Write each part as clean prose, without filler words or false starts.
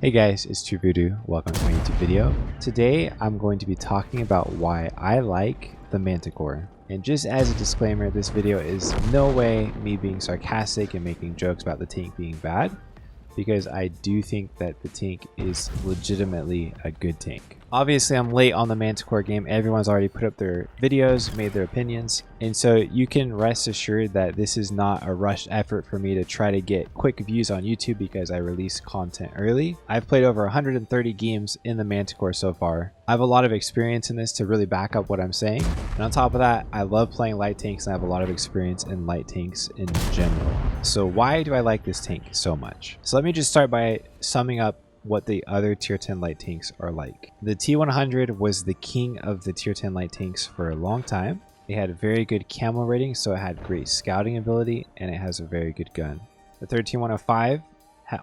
Hey guys, it's True Voodoo. Welcome to my YouTube video. Today I'm going to be talking about why I like the Manticore. And just as a disclaimer, this video is no way me being sarcastic and making jokes about the tank being bad, because I do think that the tank is legitimately a good tank. Obviously, I'm late on the Manticore game. Everyone's already put up their videos, made their opinions, and so you can rest assured that this is not a rushed effort for me to try to get quick views on YouTube because I release content early. I've played over 130 games in the Manticore so far. I have a lot of experience in this to really back up what I'm saying, and on top of that, I love playing light tanks and I have a lot of experience in light tanks in general. So why do I like this tank so much? So let me just start by summing up what the other tier 10 light tanks are like. The T100 was the king of the tier 10 light tanks for a long time. It had a very good camo rating, so it had great scouting ability, and it has a very good gun. The 13105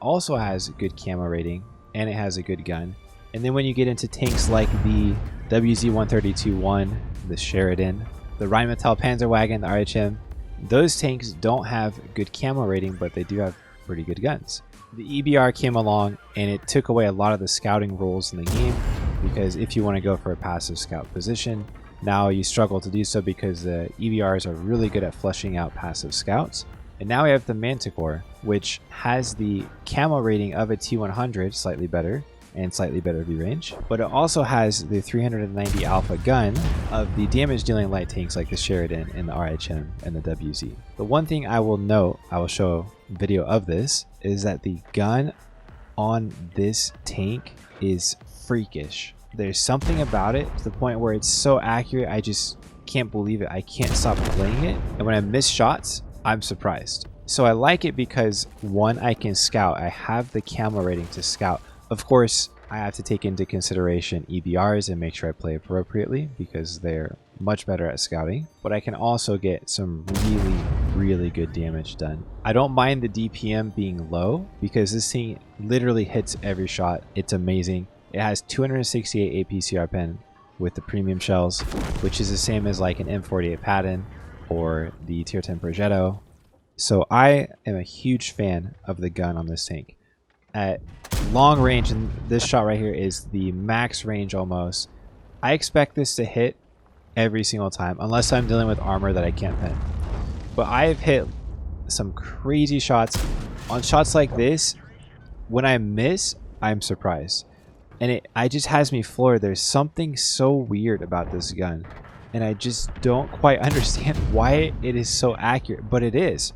also has a good camo rating, and it has a good gun. And then when you get into tanks like the WZ-132-1, the Sheridan, the Rheinmetall Panzerwagen, the RHM, those tanks don't have good camo rating, but they do have pretty good guns. The EBR came along and it took away a lot of the scouting rules in the game, because if you want to go for a passive scout position, now you struggle to do so because the EBRs are really good at flushing out passive scouts. And now we have the Manticore, which has the camo rating of a T100, slightly better, and slightly better V-range, but it also has the 390 alpha gun of the damage dealing light tanks like the Sheridan and the RHM and the WZ. The one thing I will note, I will show a video of this, is that the gun on this tank is freakish. There's something about it to the point where it's so accurate, I just can't believe it. I can't stop playing it, and when I miss shots, I'm surprised. So I like it because, one, I can scout. I have the camo rating to scout. Of course, I have to take into consideration EBRs and make sure I play appropriately because they're much better at scouting, but I can also get some really good damage done. I don't mind the DPM being low because this thing literally hits every shot. It's amazing. It has 268 APCR pen with the premium shells, which is the same as like an M48 Patton or the tier 10 Progetto. So I am a huge fan of the gun on this tank. At long range, and this shot right here is the max range almost, I expect this to hit every single time unless I'm dealing with armor that I can't pin. But I've hit some crazy shots. On shots like this, when I miss, I'm surprised, and it just has me floored. There's something so weird about this gun, and I just don't quite understand why it is so accurate, but it is.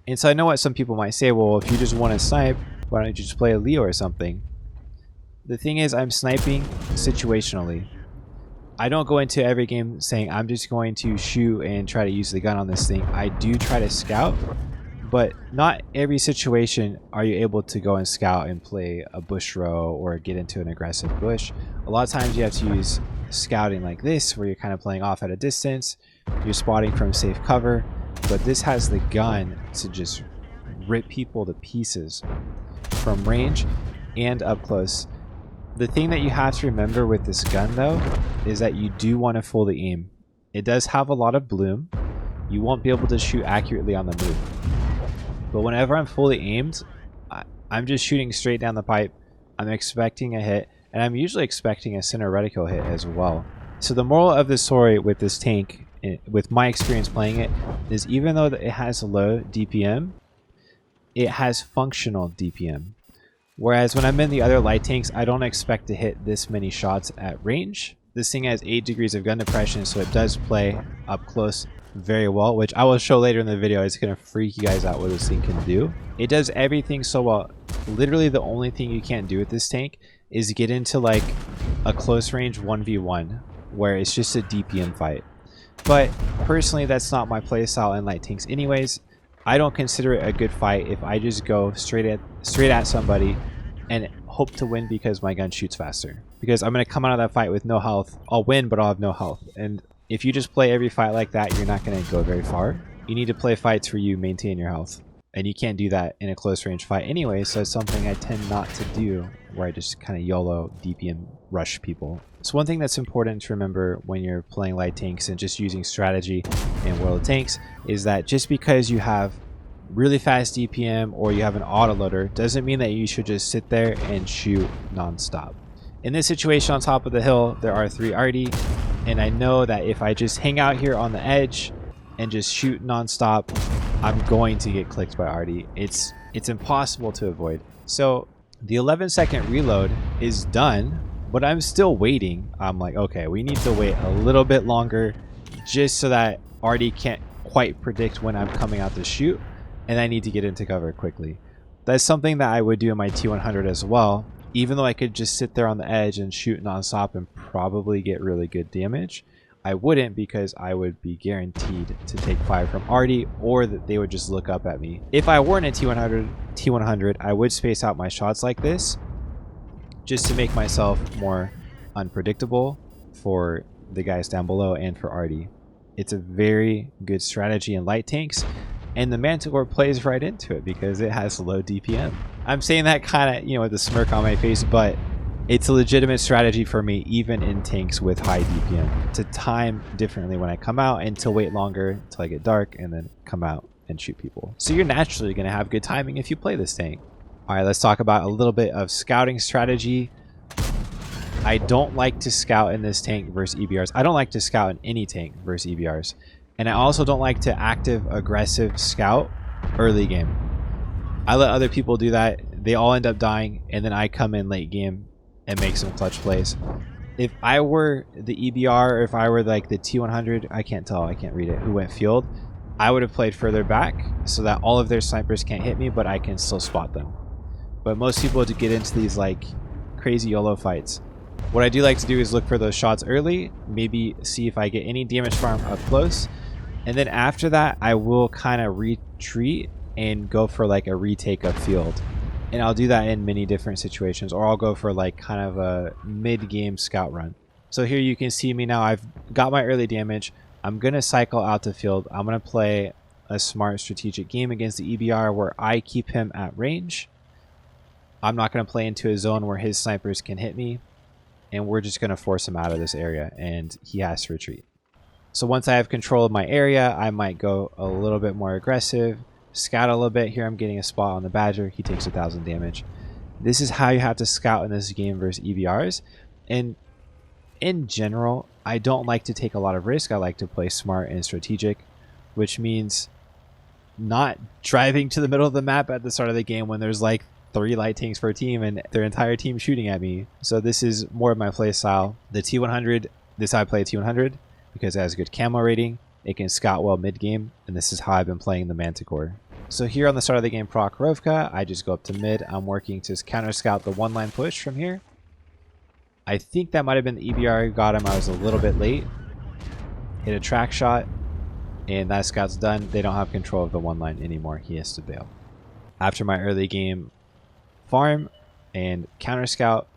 And so I know what some people might say, well, if you just want to snipe, why don't you just play a Leo or something? The thing is, I'm sniping situationally. I don't go into every game saying I'm just going to shoot and try to use the gun on this thing. I do try to scout, but not every situation are you able to go and scout and play a bush row or get into an aggressive bush. A lot of times you have to use scouting like this, where you're kind of playing off at a distance, you're spotting from safe cover. But this has the gun to just rip people to pieces from range and up close. The thing that you have to remember with this gun though is that you do want to fully aim. It does have a lot of bloom. You won't be able to shoot accurately on the move. But whenever I'm fully aimed, I'm just shooting straight down the pipe. I'm expecting a hit, and I'm usually expecting a center reticle hit as well. So the moral of the story with this tank, with my experience playing it, is even though it has a low DPM, it has functional DPM. Whereas when I'm in the other light tanks, I don't expect to hit this many shots at range. This thing has 8 degrees of gun depression, so it does play up close very well, which I will show later in the video. It's going to freak you guys out what this thing can do. It does everything so well. Literally the only thing you can't do with this tank is get into like a close range 1v1 where it's just a DPM fight. But personally, that's not my playstyle in light tanks anyways. I don't consider it a good fight if I just go straight at somebody and hope to win because my gun shoots faster. Because I'm going to come out of that fight with no health. I'll win, but I'll have no health. And if you just play every fight like that, you're not going to go very far. You need to play fights where you maintain your health. And you can't do that in a close range fight anyway, so it's something I tend not to do, where I just kind of YOLO DPM rush people. So one thing that's important to remember when you're playing light tanks and just using strategy in World of Tanks is that just because you have really fast DPM or you have an autoloader doesn't mean that you should just sit there and shoot nonstop. In this situation on top of the hill, there are 3 arty, and I know that if I just hang out here on the edge and just shoot nonstop, I'm going to get clicked by arty. It's impossible to avoid. So the 11-second reload is done, but I'm still waiting. I'm like, okay, we need to wait a little bit longer just so that arty can't quite predict when I'm coming out to shoot, and I need to get into cover quickly. That's something that I would do in my T100 as well. Even though I could just sit there on the edge and shoot nonstop and probably get really good damage, I wouldn't, because I would be guaranteed to take fire from arty, or that they would just look up at me. If I weren't a T100, I would space out my shots like this just to make myself more unpredictable for the guys down below and for arty. It's a very good strategy in light tanks, and the Manticore plays right into it because it has low DPM. I'm saying that kind of, with a smirk on my face, but it's a legitimate strategy for me, even in tanks with high DPM, to time differently when I come out and to wait longer until I get dark and then come out and shoot people. So you're naturally going to have good timing if you play this tank. All right, let's talk about a little bit of scouting strategy. I don't like to scout in this tank versus EBRs. I don't like to scout in any tank versus EBRs. And I also don't like to active aggressive scout early game. I let other people do that. They all end up dying, and then I come in late game and make some clutch plays. If I were the EBR, or if I were like the T100, I can't tell, I can't read it, who went field, I would have played further back so that all of their snipers can't hit me, but I can still spot them. But most people to get into these like crazy YOLO fights. What I do like to do is look for those shots early, maybe see if I get any damage farm up close, and then after that I will kind of retreat and go for like a retake of field. And I'll do that in many different situations, or I'll go for like kind of a mid-game scout run. So here you can see me now. I've got my early damage. I'm going to cycle out to field. I'm going to play a smart strategic game against the EBR where I keep him at range. I'm not going to play into a zone where his snipers can hit me. And we're just going to force him out of this area, and he has to retreat. So once I have control of my area, I might go a little bit more aggressive, scout a little bit. Here I'm getting a spot on the Badger. He takes 1,000 damage. This is how you have to scout in this game versus EBRs. And in general, I don't like to take a lot of risk. I like to play smart and strategic, which means not driving to the middle of the map at the start of the game when there's like 3 light tanks per team and their entire team shooting at me. So this is more of my play style. The T100, this is how I play T100 because it has a good camo rating. It can scout well mid game, and this is how I've been playing the Manticore. So here on the start of the game, proc Rovka, I just go up to mid. I'm working to counter scout the 1-line push from here. I think that might have been the EBR who got him. I was a little bit late. Hit a track shot, and that scout's done. They don't have control of the 1-line anymore. He has to bail. After my early game farm and counter scout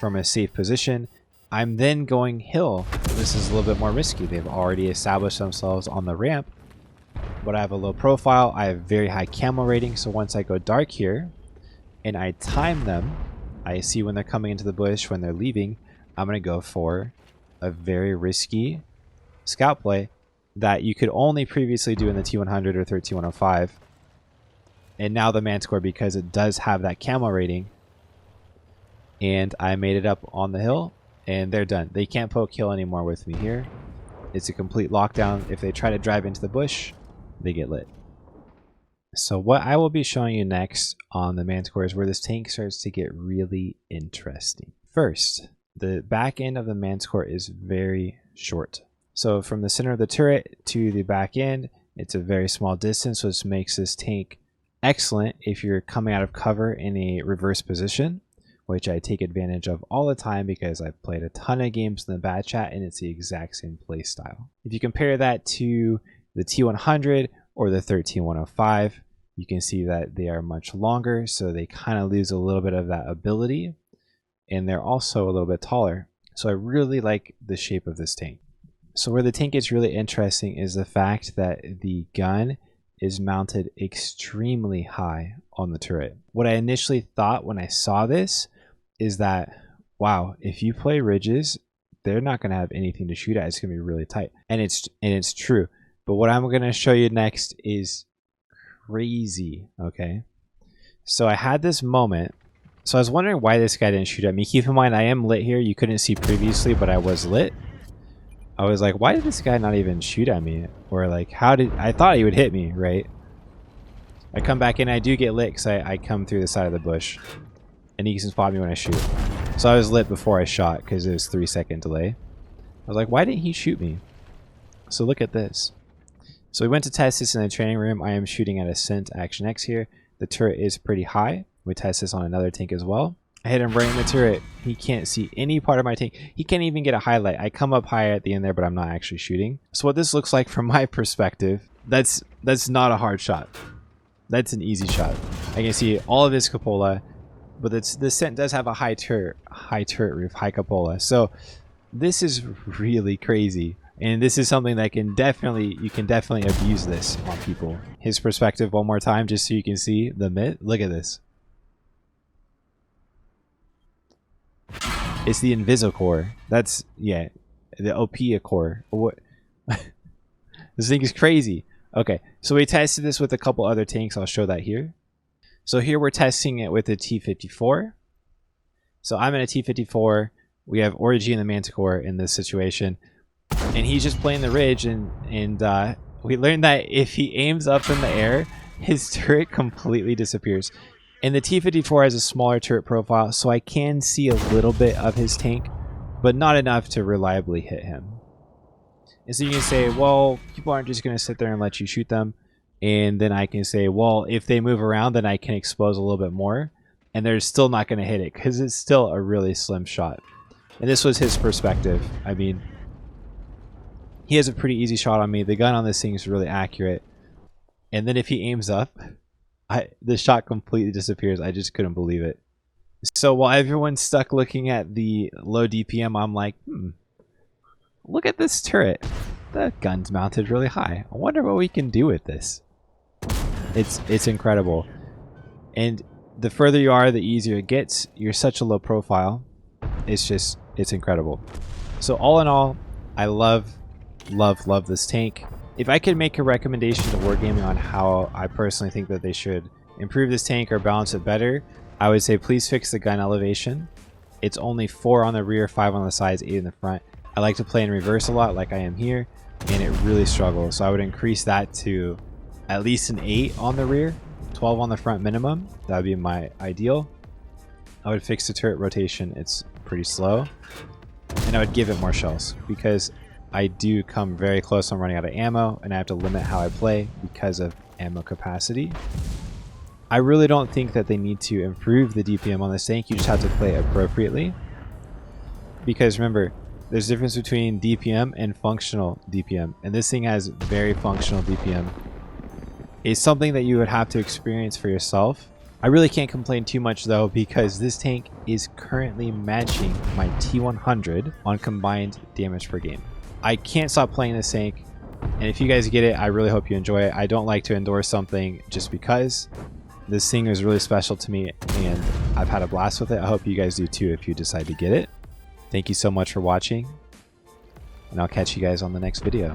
from a safe position, I'm then going hill. This is a little bit more risky. They've already established themselves on the ramp, but I have a low profile. I have very high camo rating, so once I go dark here and I time them, I see when they're coming into the bush, when they're leaving, I'm going to go for a very risky scout play that you could only previously do in the T100 or 13105. And now the Manticore, because it does have that camo rating, and I made it up on the hill, and they're done. They can't poke kill anymore with me here. It's a complete lockdown. If they try to drive into the bush, they get lit. So what I will be showing you next on the Manticore is where this tank starts to get really interesting. First, the back end of the Manticore is very short. So from the center of the turret to the back end, it's a very small distance, which makes this tank excellent if you're coming out of cover in a reverse position, which I take advantage of all the time because I've played a ton of games in the bad chat and it's the exact same play style. If you compare that to the T100 or the 13105, you can see that they are much longer, so they kind of lose a little bit of that ability, and they're also a little bit taller. So I really like the shape of this tank. So where the tank gets really interesting is the fact that the gun is mounted extremely high on the turret. What I initially thought when I saw this is that, wow, if you play ridges, they're not going to have anything to shoot at. It's going to be really tight. And it's true. But what I'm going to show you next is crazy. Okay. So I had this moment. So I was wondering why this guy didn't shoot at me. Keep in mind, I am lit here. You couldn't see previously, but I was lit. I was like, why did this guy not even shoot at me? Or like, how did... I thought he would hit me, right? I come back in, I do get lit because I come through the side of the bush. And he can spot me when I shoot. So I was lit before I shot because it was 3-second delay. I was like, why didn't he shoot me? So look at this. So we went to test this in the training room. I am shooting at Ascent Action X here. The turret is pretty high. We test this on another tank as well. I hit him right in the turret. He can't see any part of my tank. He can't even get a highlight. I come up high at the end there, but I'm not actually shooting. So what this looks like from my perspective, that's not a hard shot. That's an easy shot. I can see all of his cupola, but the Ascent does have a high turret roof, high cupola. So this is really crazy. And this is something that you can definitely abuse this on people. His perspective one more time, just so you can see the mitt. Look at this. It's the Invisicore. That's, yeah, the OP core. What? This thing is crazy. Okay, so we tested this with a couple other tanks. I'll show that here. So here we're testing it with a T-54. So I'm in a T-54. We have Orgy and the Manticore in this situation. And he's just playing the ridge, and we learned that if he aims up in the air, his turret completely disappears. And the T-54 has a smaller turret profile, so I can see a little bit of his tank, but not enough to reliably hit him. And so you can say, well, people aren't just going to sit there and let you shoot them. And then I can say, well, if they move around, then I can expose a little bit more. And they're still not going to hit it, because it's still a really slim shot. And this was his perspective. I mean, he has a pretty easy shot on me. The gun on this thing is really accurate. And then if he aims up, the shot completely disappears. I just couldn't believe it. So while everyone's stuck looking at the low DPM, I'm like, look at this turret. The gun's mounted really high. I wonder what we can do with this. It's incredible. And the further you are, the easier it gets. You're such a low profile. It's incredible. So all in all, I love this tank. If I could make a recommendation to Wargaming on how I personally think that they should improve this tank or balance it better, I would say please fix the gun elevation. It's only 4 on the rear, 5 on the sides, 8 in the front. I like to play in reverse a lot like I am here, and it really struggles. So I would increase that to at least an 8 on the rear, 12 on the front minimum. That would be my ideal. I would fix the turret rotation. It's pretty slow. And I would give it more shells, because I do come very close on running out of ammo, and I have to limit how I play because of ammo capacity. I really don't think that they need to improve the DPM on this tank. You just have to play appropriately. Because remember, there's a difference between DPM and functional DPM. And this thing has very functional DPM. It's something that you would have to experience for yourself. I really can't complain too much though, because this tank is currently matching my T100 on combined damage per game. I can't stop playing this tank, and if you guys get it, I really hope you enjoy it. I don't like to endorse something just because. This thing is really special to me, and I've had a blast with it. I hope you guys do too if you decide to get it. Thank you so much for watching, and I'll catch you guys on the next video.